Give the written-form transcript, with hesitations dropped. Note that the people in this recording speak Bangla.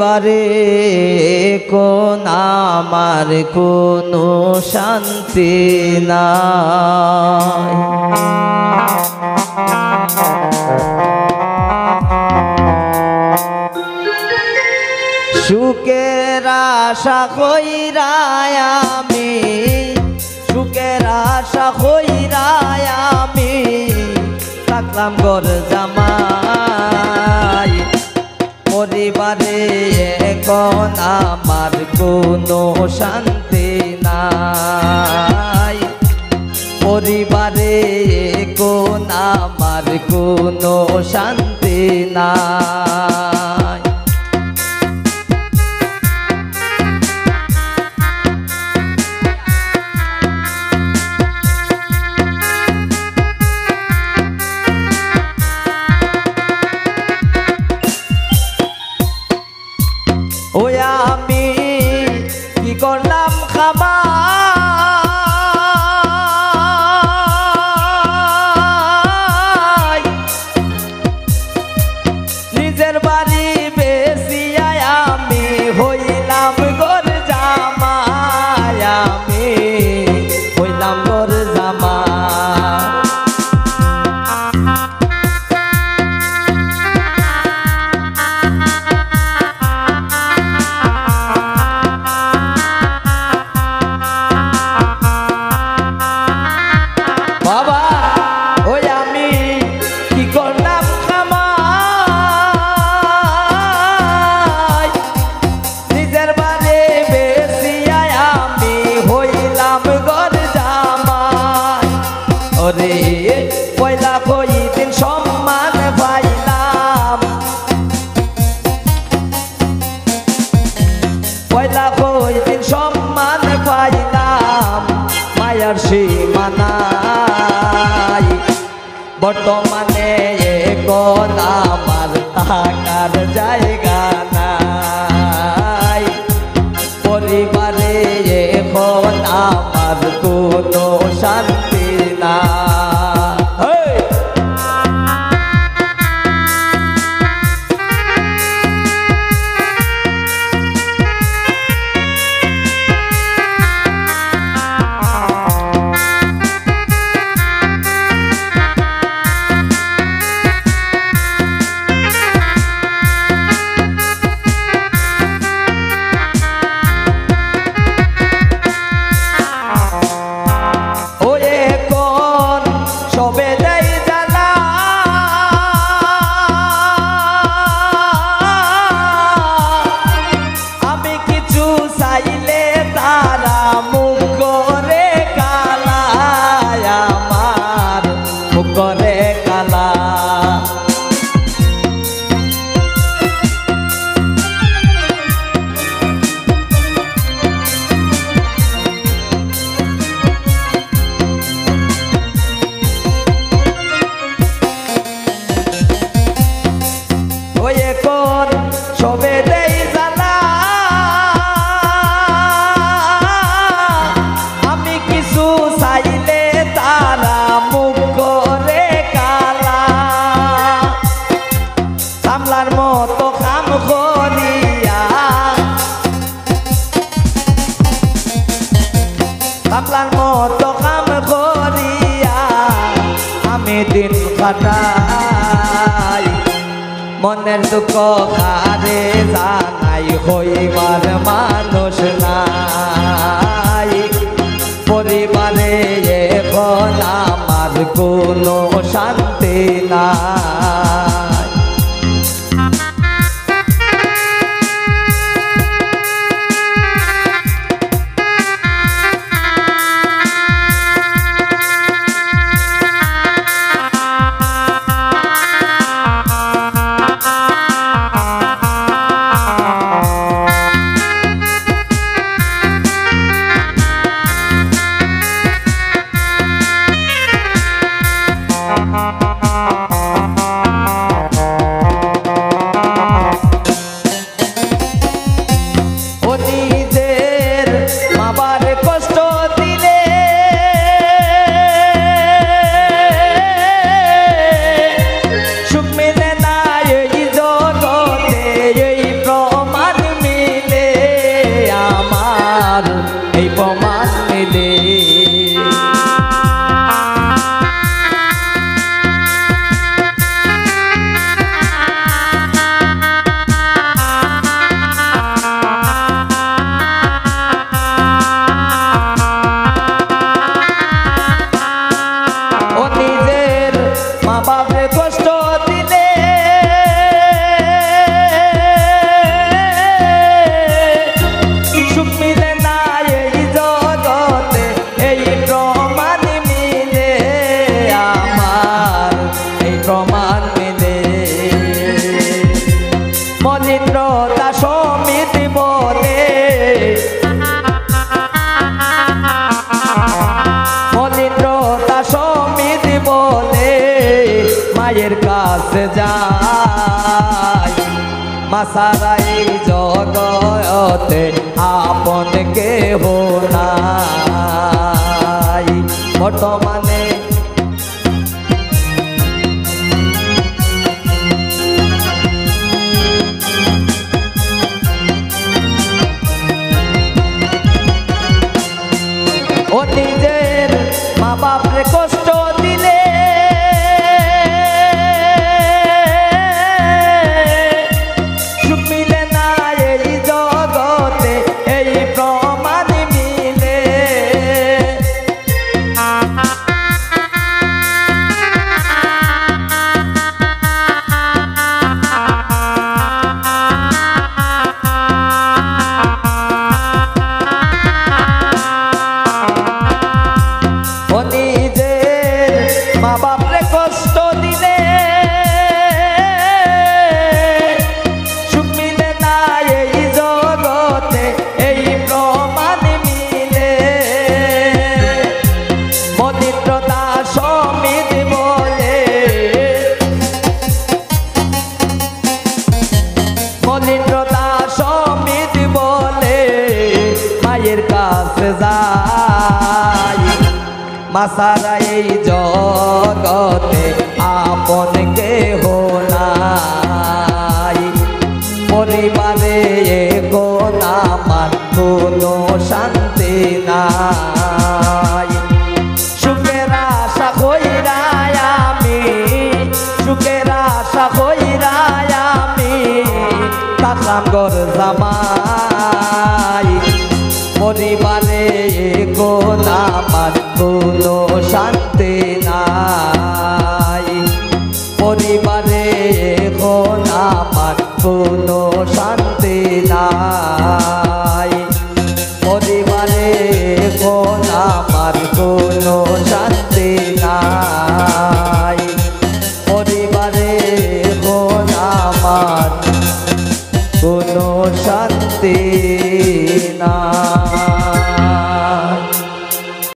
পরিবারে কোন আমার কোনো শান্তি নাই। সুখের আশা কইরা আমি, সুখের আশা কইরা আমি থাকলাম ঘর জামাই। পরিবারে এখন আমার কোনো শান্তি নাই। পরিবারে এখন আমার কোনো শান্তি নাই। ওই আমি কি করলাম খামাই, নিজের বাড়ি বেশিয়া আমি হইলাম ঘর জামাই। আমি হইলাম ঘর জামাই। বাবা ওই আমি কি করলাম খামাই, নিজের বাড়ি বেশিয়া আমি হইলাম ঘর জামাই। ওরে পয়লা কই দিন সম্মান পাইলাম, পয়লা কই দিন সম্মান পাইলাম, মায়ার সীমানাই। বর্তমানে এখন আমার থাকার জায়গা নাই। পরিবারে এখন আমার কোনো শান্তি নাই। করে কালা ওই এখন সবে দেই জানা, আমি কিছু চাইলে তারা মুখ করে কালা। সামলার মতো কাম করিয়া, সামলার মতো কাম করিয়া আমি দিন কাটাই। মনের দুঃখ কারে জানাই হইবার মানুষ নাই। পরিবারে এখন আমার কোনো শান্তি নাই। মাসারা এই জগতে আপন কেহ নাই বর্তমানে ও নিজের মা বাপরে কষ্ট দিলে সুখ মিলে না এই জগতে এই প্রমাণ মিলে মা বাপরে কষ্ট দিলে সুখ মিলে না এই জগতে এই প্রমাণ মিলে মদিত্রতা সমিত বলে মদিত্রতা সমিত বলে মায়ের কাছে যাই মাসারা এই জগতে আপন কেহ নাই পরিবারে এখন আমার কোনো শান্তি নাই সুখের আশা কইরাই আমি সুখের আশা কইরাই আমি থাকলাম ঘর জামাই পরিবারে এখন আমার কোনো শান্তি নাই পরিবারে এখন আমার কোনো শান্তি নাই পরিবারে এখন আমার কোনো শান্তি নাই পরিবারে এখন আমার কোনো শান্তি নাই।